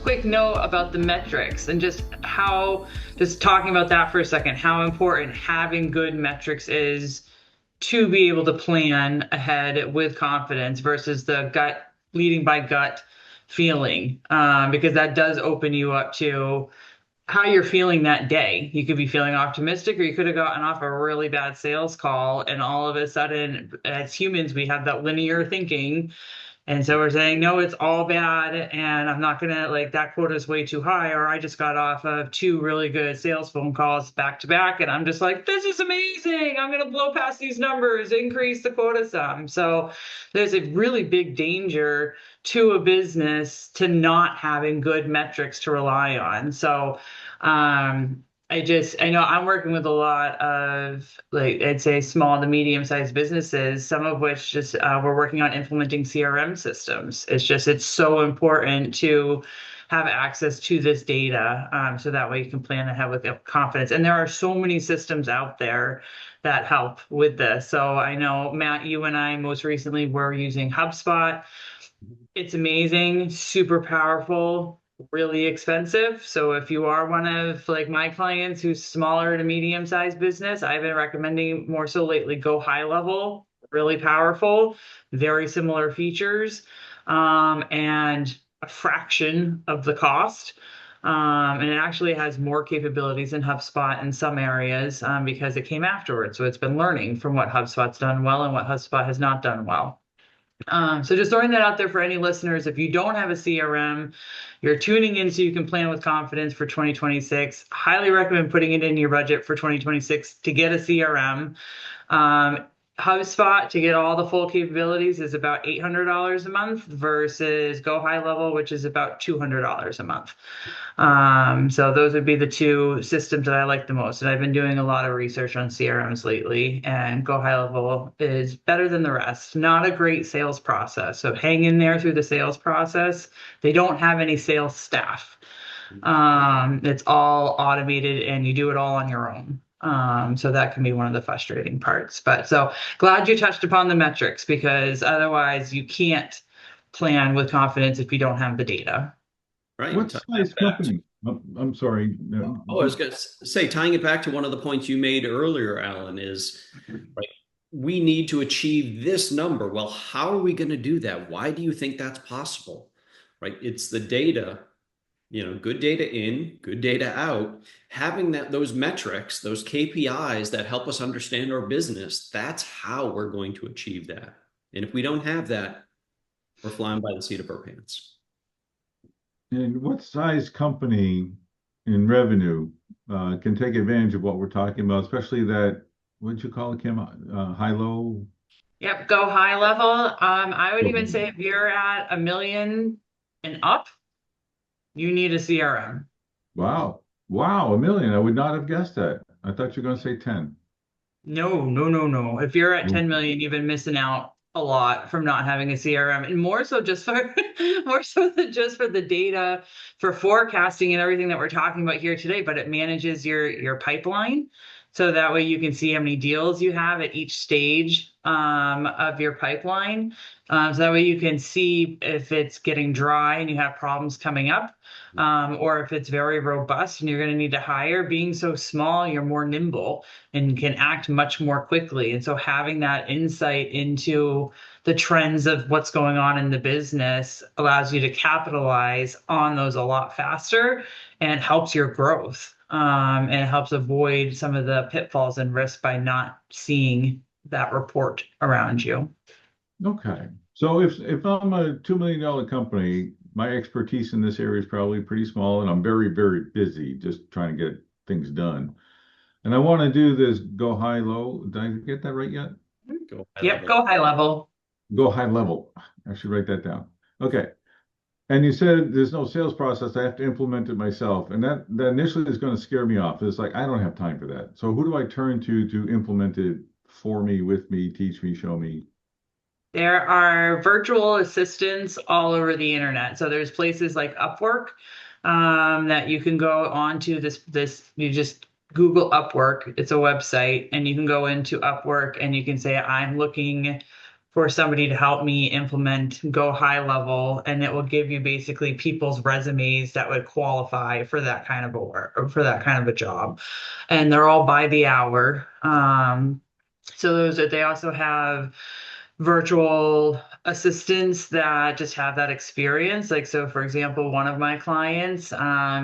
quick note about the metrics and just talking about that for a second, how important having good metrics is to be able to plan ahead with confidence versus the leading by gut feeling, because that does open you up to how you're feeling that day. You could be feeling optimistic, or you could have gotten off a really bad sales call, and all of a sudden, as humans, we have that linear thinking. And so we're saying, no, it's all bad, and I'm not gonna, like, that quota is way too high, or I just got off of two really good sales phone calls back to back, and I'm just like, this is amazing. I'm gonna blow past these numbers, increase the quota sum. So there's a really big danger to a business to not having good metrics to rely on. So I know I'm working with a lot of, like, I'd say small to medium-sized businesses, some of which just we're working on implementing CRM systems. It's so important to have access to this data, so that way you can plan ahead with confidence. And there are so many systems out there that help with this. So I know, Matt, you and I most recently were using HubSpot. It's amazing, super powerful, really expensive. So if you are one of, like, my clients who's smaller to medium-sized business, I've been recommending more so lately Go High Level, really powerful, very similar features, and a fraction of the cost. And it actually has more capabilities than HubSpot in some areas, because it came afterwards. So it's been learning from what HubSpot's done well and what HubSpot has not done well. So just throwing that out there for any listeners. If you don't have a CRM, you're tuning in so you can plan with confidence for 2026. Highly recommend putting it in your budget for 2026 to get a CRM. HubSpot, to get all the full capabilities, is about $800 a month versus Go High Level, which is about $200 a month. So those would be the two systems that I like the most. And I've been doing a lot of research on CRMs lately, and Go High Level is better than the rest. Not a great sales process. So hang in there through the sales process. They don't have any sales staff. It's all automated, and you do it all on your own. So that can be one of the frustrating parts. But so glad you touched upon the metrics, because otherwise you can't plan with confidence if you don't have the data. Right. What size company? I'm sorry. Oh, I was going to say, tying it back to one of the points you made earlier, Alan, is right, we need to achieve this number. Well, how are we going to do that? Why do you think that's possible? Right? It's the data, good data in, good data out. Having those metrics, those KPIs that help us understand our business, that's how we're going to achieve that. And if we don't have that, we're flying by the seat of our pants. And what size company in revenue can take advantage of what we're talking about, especially that, what'd you call it, Kim? High-low? Yep, Go High Level. I would even say if you're at $1 million and up, you need a CRM. Wow. Wow, $1 million. I would not have guessed that. I thought you were going to say 10. No. If you're at 10 million, you've been missing out a lot from not having a CRM, and more so just for just for the data for forecasting and everything that we're talking about here today. But it manages your pipeline, so that way you can see how many deals you have at each stage of your pipeline. So that way you can see if it's getting dry and you have problems coming up, or if it's very robust and you're going to need to hire. Being so small, you're more nimble and can act much more quickly. And so having that insight into the trends of what's going on in the business allows you to capitalize on those a lot faster, and helps your growth. And it helps avoid some of the pitfalls and risks by not seeing that report around you. Okay. So if I'm a $2 million company, my expertise in this area is probably pretty small, and I'm very, very busy just trying to get things done. And I want to do this Go High Low. Did I get that right yet? Go High Level. Go High Level. I should write that down. Okay. And you said there's no sales process. I have to implement it myself. And that initially is going to scare me off. It's like, I don't have time for that. So who do I turn to implement it for me, with me, teach me, show me? There are virtual assistants all over the internet. So there's places like Upwork, that you can go on to. You just Google Upwork. It's a website, and you can go into Upwork and you can say, I'm looking for somebody to help me implement, go high level, and it will give you basically people's resumes that would qualify for that kind of a work or for that kind of a job. And they're all by the hour. So they also have virtual assistants that just have that experience. Like, so for example, one of my clients,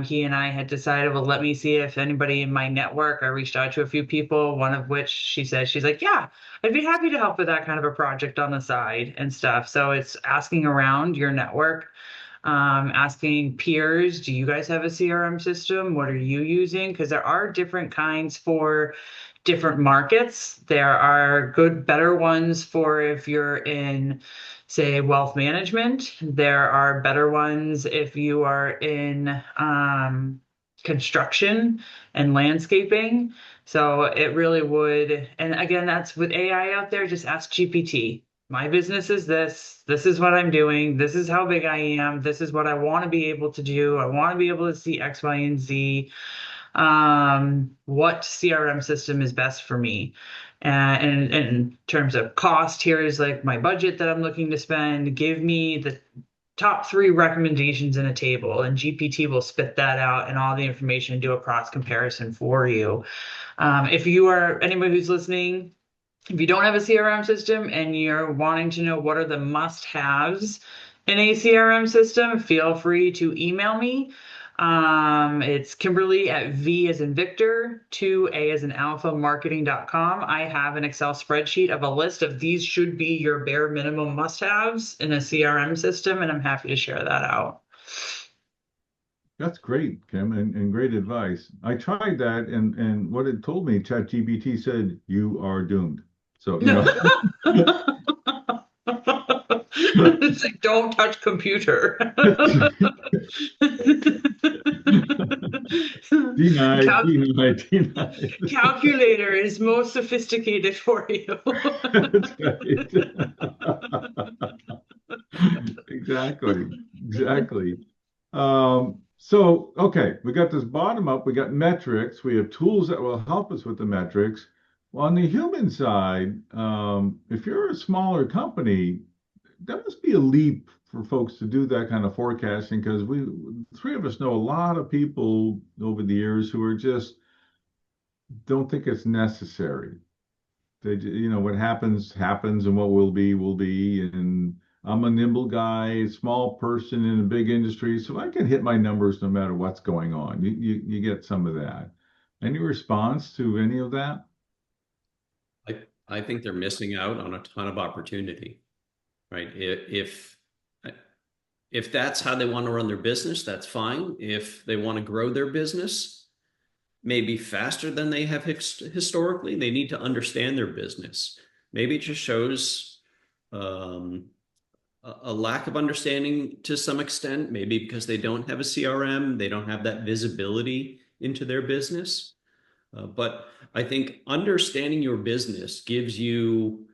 he and I had decided, well, let me see if anybody in my network, I reached out to a few people, one of which she said, she's like, yeah, I'd be happy to help with that kind of a project on the side and stuff. So it's asking around your network, asking peers, do you guys have a CRM system? What are you using? Because there are different kinds for different markets. There are good, better ones for if you're in, say, wealth management. There are better ones if you are in construction and landscaping. So it really would, and again, that's with AI out there, just ask GPT. My business is this. This is what I'm doing. This is how big I am. This is what I want to be able to do. I want to be able to see X, Y, and Z. What CRM system is best for me? And in terms of cost, here is like my budget that I'm looking to spend. Give me the top 3 recommendations in a table, and GPT will spit that out and all the information and do a cross comparison for you. If you are anybody who's listening, if you don't have a CRM system and you're wanting to know what are the must-haves in a CRM system, feel free to email me. It's Kimberly at V as in Victor, 2A as in Alpha marketing.com. I have an Excel spreadsheet of a list of these should be your bare minimum must-haves in a CRM system, and I'm happy to share that out. That's great, Kim, and great advice. I tried that, and what it told me, ChatGPT said, you are doomed. So, It's like, don't touch computer. Denied. Calculator is most sophisticated for you. That's right. Exactly. Okay, we got this bottom up, we got metrics, we have tools that will help us with the metrics. Well, on the human side, if you're a smaller company, that must be a leap for folks to do that kind of forecasting because we, 3 of us, know a lot of people over the years who are just don't think it's necessary. What happens, and what will be, will be. And I'm a nimble guy, small person in a big industry, so I can hit my numbers no matter what's going on. You get some of that. Any response to any of that? I think they're missing out on a ton of opportunity, right? If that's how they want to run their business, that's fine. If they want to grow their business, maybe faster than they have historically, they need to understand their business. Maybe it just shows a lack of understanding to some extent, maybe because they don't have a CRM, they don't have that visibility into their business. But I think understanding your business gives you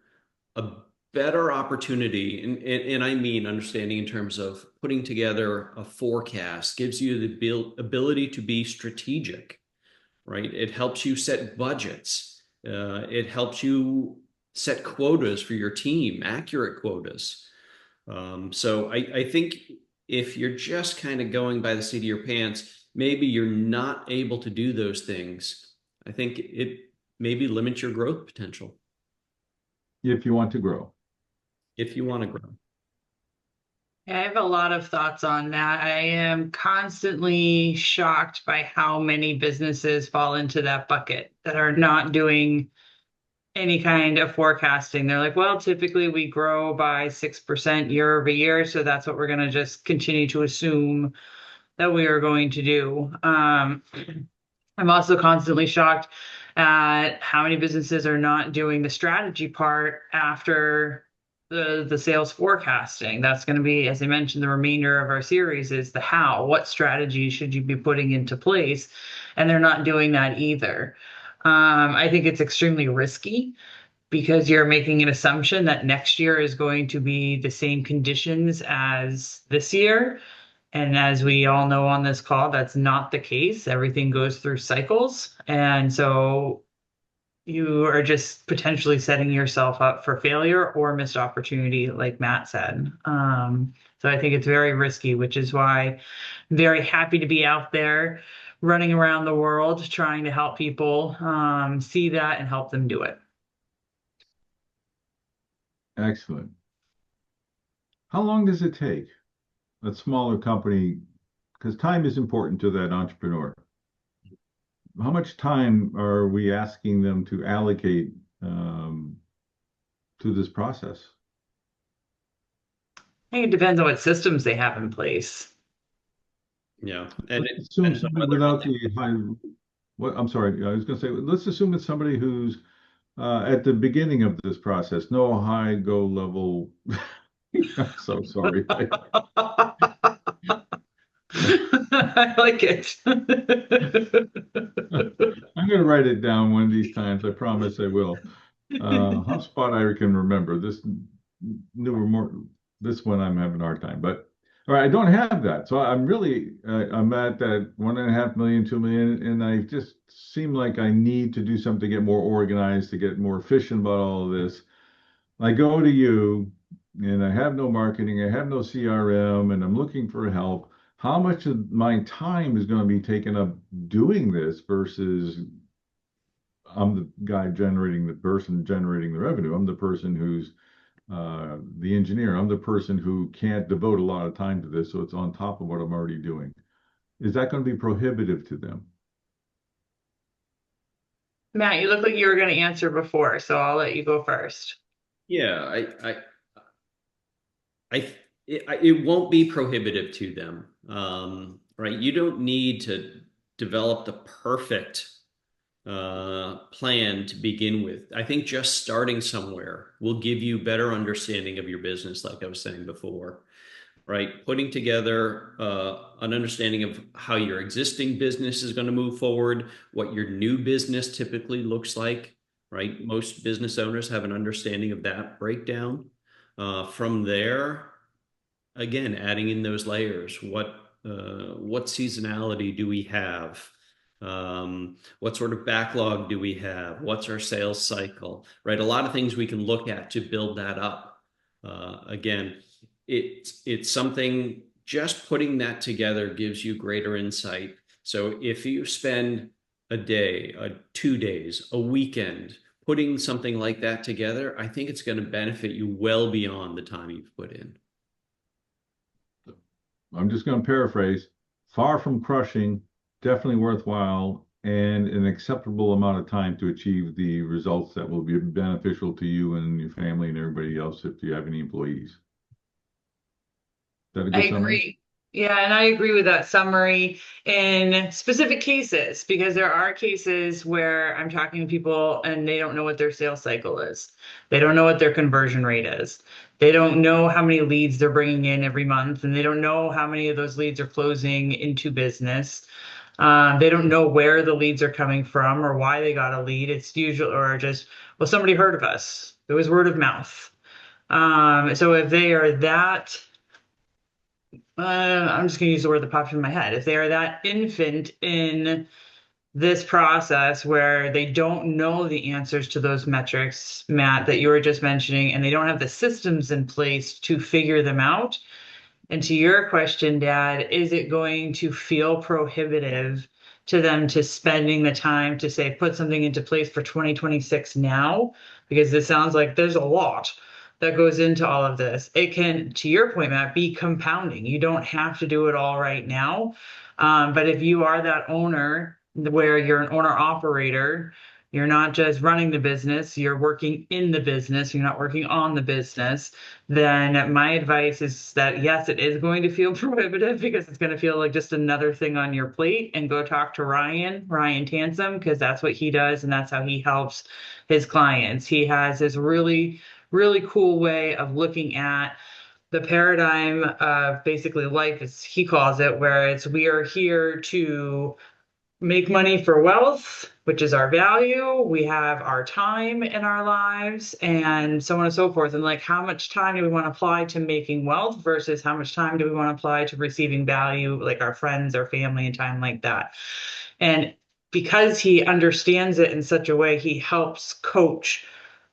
a better opportunity, and I mean understanding in terms of putting together a forecast, gives you the ability to be strategic, right? It helps you set budgets. It helps you set quotas for your team, accurate quotas. So I think if you're just kind of going by the seat of your pants, maybe you're not able to do those things. I think it maybe limits your growth potential. If you want to grow. If you want to grow. I have a lot of thoughts on that. I am constantly shocked by how many businesses fall into that bucket that are not doing any kind of forecasting. They're like, well, typically we grow by 6% year over year, so that's what we're going to just continue to assume that we are going to do. I'm also constantly shocked at how many businesses are not doing the strategy part after the sales forecasting. That's going to be, as I mentioned, the remainder of our series is the how. What strategy should you be putting into place? And they're not doing that either. I think it's extremely risky because you're making an assumption that next year is going to be the same conditions as this year. And as we all know on this call, that's not the case. Everything goes through cycles. And so you are just potentially setting yourself up for failure or missed opportunity, like Matt said. So I think it's very risky, which is why I'm very happy to be out there running around the world trying to help people see that and help them do it. Excellent. How long does it take a smaller company? Because time is important to that entrepreneur. How much time are we asking them to allocate to this process? I think it depends on what systems they have in place. Yeah, and Let's it assume depends on somebody whether or not without they. the high, what, I'm sorry, I was going to say, let's assume it's somebody who's at the beginning of this process, no high go level. I'm so sorry. I like it. I'm going to write it down one of these times. I promise I will. HubSpot I can remember. This newer more this one I'm having a hard time. But all right, I don't have that. So I'm really I'm at that 1.5 million, 2 million, and I just seem like I need to do something to get more organized, to get more efficient about all of this. I go to you and I have no marketing, I have no CRM, and I'm looking for help. How much of my time is going to be taken up doing this versus I'm the guy generating the person generating the revenue. I'm the person who's the engineer. I'm the person who can't devote a lot of time to this, so it's on top of what I'm already doing. Is that going to be prohibitive to them? Matt, you look like you were going to answer before, so I'll let you go first. Yeah, I it won't be prohibitive to them, right? You don't need to develop the perfect plan to begin with. I think just starting somewhere will give you better understanding of your business, like I was saying before, right? Putting together an understanding of how your existing business is going to move forward, what your new business typically looks like, right? Most business owners have an understanding of that breakdown. From there, again, adding in those layers. What seasonality do we have? What sort of backlog do we have? What's our sales cycle? Right, a lot of things we can look at to build that up. Again, it's something. Just putting that together gives you greater insight. So if you spend a day, 2 days, a weekend putting something like that together, I think it's going to benefit you well beyond the time you've put in. I'm just going to paraphrase. Far from crushing, definitely worthwhile, and an acceptable amount of time to achieve the results that will be beneficial to you and your family and everybody else if you have any employees. Is that a I good summary? agree. Yeah, and I agree with that summary in specific cases because there are cases where I'm talking to people and they don't know what their sales cycle is. They don't know what their conversion rate is. They don't know how many leads they're bringing in every month, and they don't know how many of those leads are closing into business. They don't know where the leads are coming from or why they got a lead. It's usually or just, well, somebody heard of us. It was word of mouth. So if they are that I'm just going to use the word that popped in my head. If they are that infant in this process where they don't know the answers to those metrics, Matt, that you were just mentioning, and they don't have the systems in place to figure them out. And to your question, Dad, is it going to feel prohibitive to them to spending the time to say, put something into place for 2026 now? Because it sounds like there's a lot that goes into all of this. It can, to your point, Matt, be compounding. You don't have to do it all right now. But if you are that owner where you're an owner operator, you're not just running the business, you're working in the business, you're not working on the business, then my advice is that yes, it is going to feel prohibitive because it's going to feel like just another thing on your plate. And go talk to Ryan Tansom, because that's what he does and that's how he helps his clients. He has this really, really cool way of looking at the paradigm of basically life, as he calls it, where it's we are here to make money for wealth, which is our value. We have our time in our lives and so on and so forth. And like, how much time do we want to apply to making wealth versus how much time do we want to apply to receiving value, like our friends, our family, and time like that? And because he understands it in such a way, he helps coach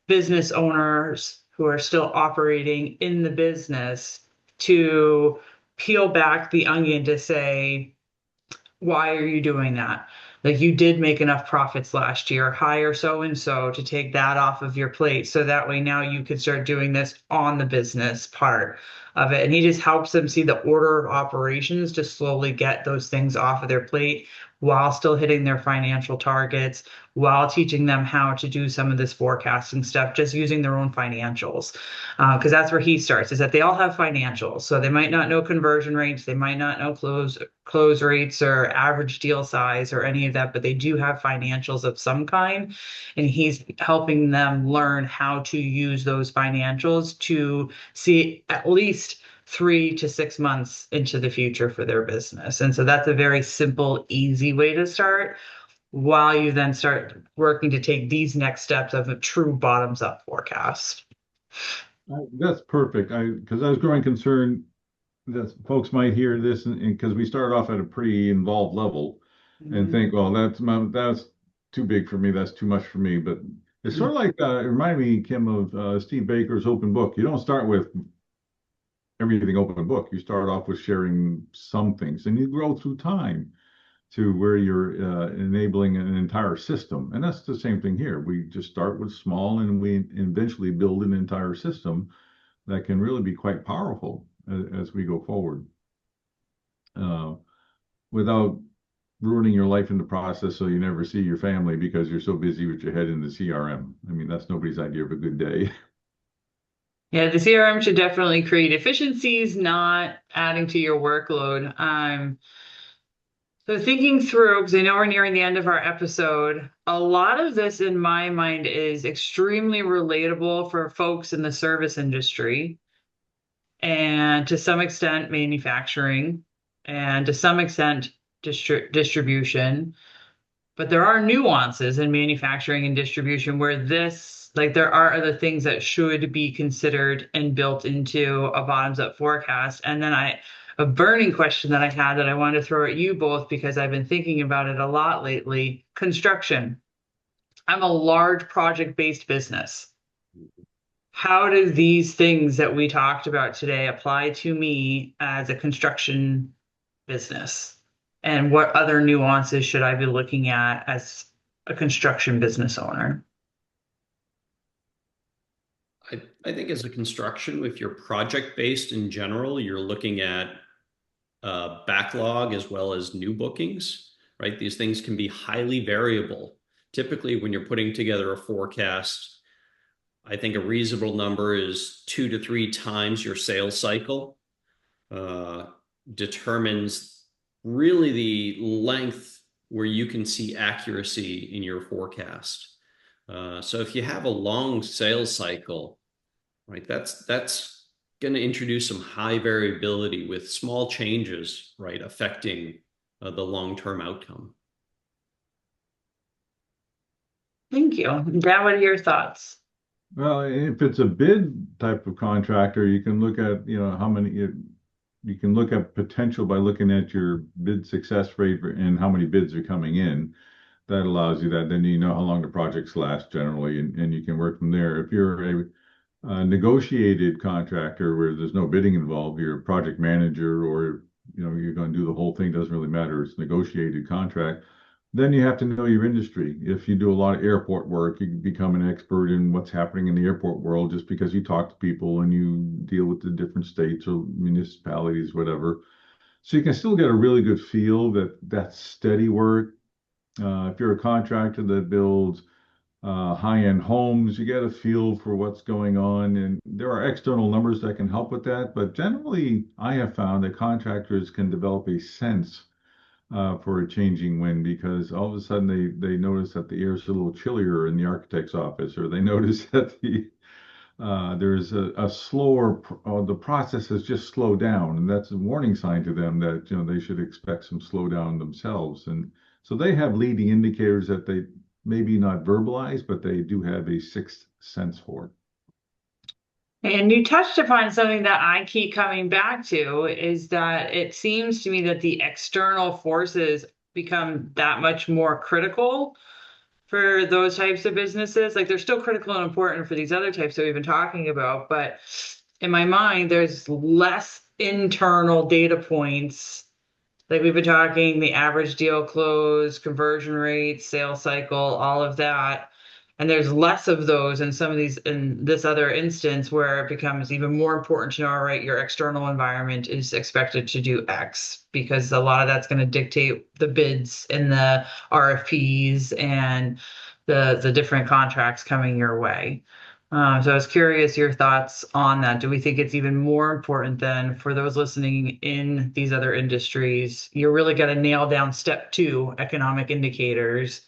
business owners who are still operating in the business to peel back the onion to say, why are you doing that? Like, you did make enough profits last year. Hire so and so to take that off of your plate. So that way now you can start doing this on the business part of it. And he just helps them see the order of operations to slowly get those things off of their plate while still hitting their financial targets, while teaching them how to do some of this forecasting stuff, just using their own financials. Because that's where he starts, is that they all have financials. So they might not know conversion rates, they might not know close rates or average deal size or any of that, but they do have financials of some kind. And he's helping them learn how to use those financials to see at least 3 to 6 months into the future for their business. And so that's a very simple, easy way to start while you then start working to take these next steps of a true bottoms up forecast. That's perfect. Because I was growing concerned that folks might hear this, and because we started off at a pretty involved level, and think, well, that's too big for me. That's too much for me. But it's sort of like it reminded me, Kim, of Steve Baker's open book. You don't start with everything open book. You start off with sharing some things, and you grow through time to where you're enabling an entire system. And that's the same thing here. We just start with small, and we eventually build an entire system that can really be quite powerful as we go forward, without ruining your life in the process so you never see your family because you're so busy with your head in the CRM. I mean, that's nobody's idea of a good day. Yeah, the CRM should definitely create efficiencies, not adding to your workload. So thinking through, because I know we're nearing the end of our episode, a lot of this in my mind is extremely relatable for folks in the service industry and to some extent manufacturing and to some extent distribution. But there are nuances in manufacturing and distribution where this, like, there are other things that should be considered and built into a bottoms up forecast. And then a burning question that I had that I wanted to throw at you both because I've been thinking about it a lot lately: construction. I'm a large project-based business. How do these things that we talked about today apply to me as a construction business? And what other nuances should I be looking at as a construction business owner? I think as a construction, if you're project based in general, you're looking at backlog as well as new bookings, right? These things can be highly variable. Typically, when you're putting together a forecast, I think a reasonable number is 2 to 3 times your sales cycle. Determines really the length where you can see accuracy in your forecast. So if you have a long sales cycle, right, that's going to introduce some high variability with small changes, right, affecting the long-term outcome. Thank you. Dan, what are your thoughts? Well, if it's a bid type of contractor, you can look at, how many, you can look at potential by looking at your bid success rate and how many bids are coming in. That allows you that. Then you know how long the projects last generally, and you can work from there. If you're a negotiated contractor where there's no bidding involved, you're a project manager, or you're going to do the whole thing, doesn't really matter. It's negotiated contract. Then you have to know your industry. If you do a lot of airport work, you can become an expert in what's happening in the airport world just because you talk to people and you deal with the different states or municipalities, whatever. So you can still get a really good feel that that's steady work. If you're a contractor that builds high-end homes, you get a feel for what's going on. And there are external numbers that can help with that. But generally, I have found that contractors can develop a sense for a changing wind, because all of a sudden they notice that the air is a little chillier in the architect's office, or they notice that there's a slower, the process has just slowed down, and that's a warning sign to them that they should expect some slowdown themselves. And so they have leading indicators that they maybe not verbalize, but they do have a sixth sense for. And you touched upon something that I keep coming back to, is that it seems to me that the external forces become that much more critical for those types of businesses. Like they're still critical and important for these other types that we've been talking about, but in my mind, there's less internal data points. Like we've been talking, the average deal close, conversion rate, sales cycle, all of that. And there's less of those in some of these, in this other instance where it becomes even more important to know, all right, your external environment is expected to do X because a lot of that's going to dictate the bids and the RFPs and the different contracts coming your way. So I was curious your thoughts on that. Do we think it's even more important than for those listening in these other industries? You're really got to nail down step two, economic indicators,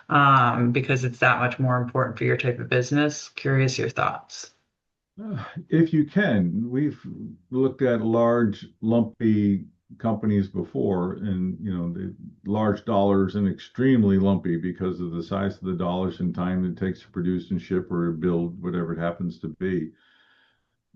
because it's that much more important for your type of business. Curious your thoughts. If you can, we've looked at large, lumpy companies before, and the large dollars and extremely lumpy because of the size of the dollars and time it takes to produce and ship or build whatever it happens to be.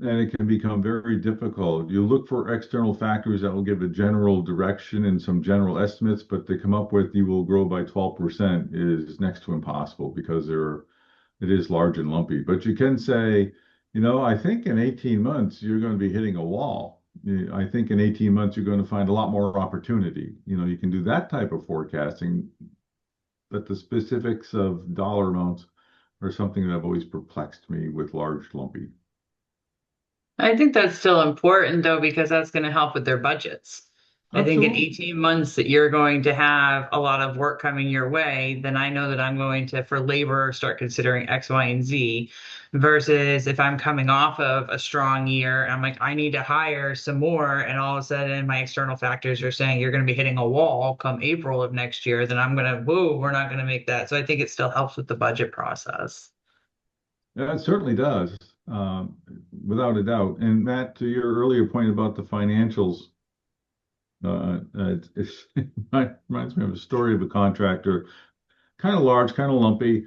And it can become very difficult. You look for external factors that will give a general direction and some general estimates, but to come up with you will grow by 12% is next to impossible because it is large and lumpy. But you can say, I think in 18 months you're going to be hitting a wall. I think in 18 months you're going to find a lot more opportunity. You can do that type of forecasting, but the specifics of dollar amounts are something that have always perplexed me with large, lumpy. I think that's still important though, because that's going to help with their budgets. I think in Absolutely. 18 months that you're going to have a lot of work coming your way, then I know that I'm going to, for labor, start considering X, Y, and Z. Versus if I'm coming off of a strong year and I'm like, I need to hire some more, and all of a sudden my external factors are saying you're going to be hitting a wall come April of next year, then I'm going to, whoa, we're not going to make that. So I think it still helps with the budget process. Yeah, it certainly does, without a doubt. And Matt, to your earlier point about the financials, it reminds me of a story of a contractor, kind of large, kind of lumpy,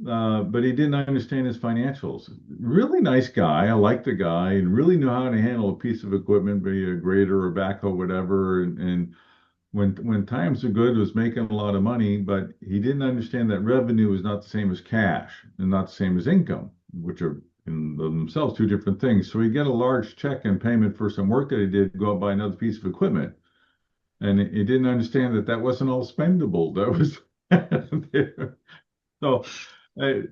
but he didn't understand his financials. Really nice guy. I liked the guy and really knew how to handle a piece of equipment, be a grader or backhoe, whatever. And when times are good, was making a lot of money, but he didn't understand that revenue is not the same as cash and not the same as income, which are in themselves two different things. So he'd get a large check in payment for some work that he did, go out buy another piece of equipment. And he didn't understand that that wasn't all spendable. That was there. So I,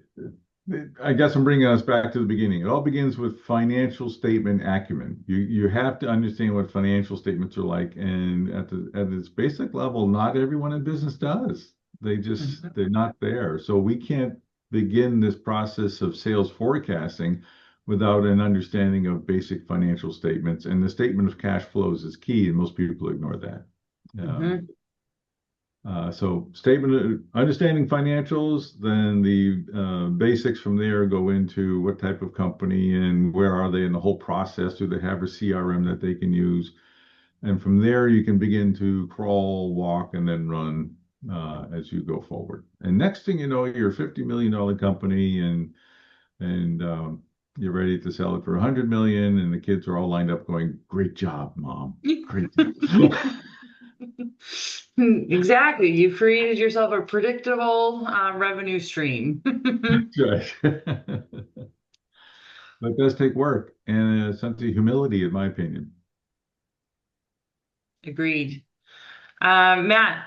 I guess I'm bringing us back to the beginning. It all begins with financial statement acumen. You have to understand what financial statements are like, and at its basic level, not everyone in business does. They're not there. So we can't begin this process of sales forecasting without an understanding of basic financial statements. And the statement of cash flows is key, and most people ignore that. Mhm. So statement, understanding financials, then the basics from there go into what type of company and where are they in the whole process. Do they have a CRM that they can use? And from there, you can begin to crawl, walk, and then run as you go forward. And next thing you know, you're a $50 million company and you're ready to sell it for 100 million, and the kids are all lined up going, "Great job, mom! Great job." Exactly. You've created yourself a predictable revenue stream. Right. But it does take work and a sense of humility, in my opinion. Agreed. Matt,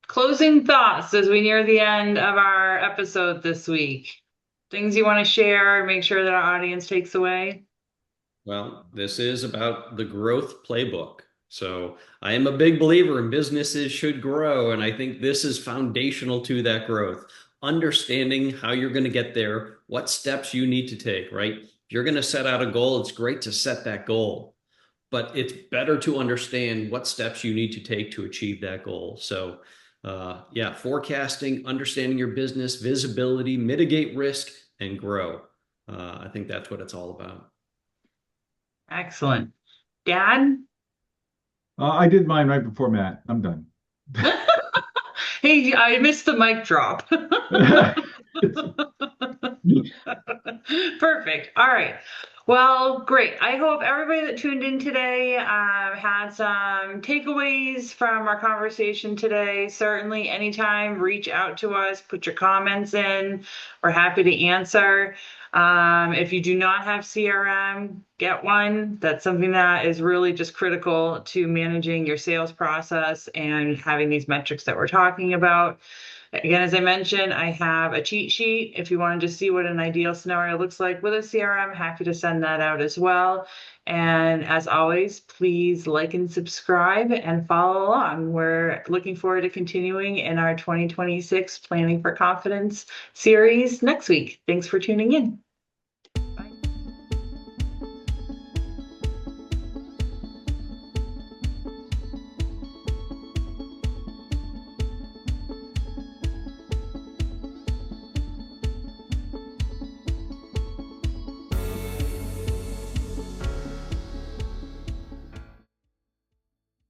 closing thoughts as we near the end of our episode this week. Things you want to share, make sure that our audience takes away. Well, this is about the growth playbook. So I am a big believer in businesses should grow, and I think this is foundational to that growth. Understanding how you're going to get there, what steps you need to take, right? If you're going to set out a goal, it's great to set that goal, but it's better to understand what steps you need to take to achieve that goal. So, yeah, forecasting, understanding your business, visibility, mitigate risk, and grow. I think that's what it's all about. Excellent. Dad? I did mine right before Matt. I'm done. Hey, I missed the mic drop. Perfect. All right. Well, great. I hope everybody that tuned in today had some takeaways from our conversation today. Certainly, anytime, reach out to us, put your comments in. We're happy to answer. If you do not have CRM, get one. That's something that is really just critical to managing your sales process and having these metrics that we're talking about. Again, as I mentioned, I have a cheat sheet. If you want to just see what an ideal scenario looks like with a CRM, happy to send that out as well. And as always, please like and subscribe and follow along. We're looking forward to continuing in our 2026 Planning for Confidence series next week. Thanks for tuning in.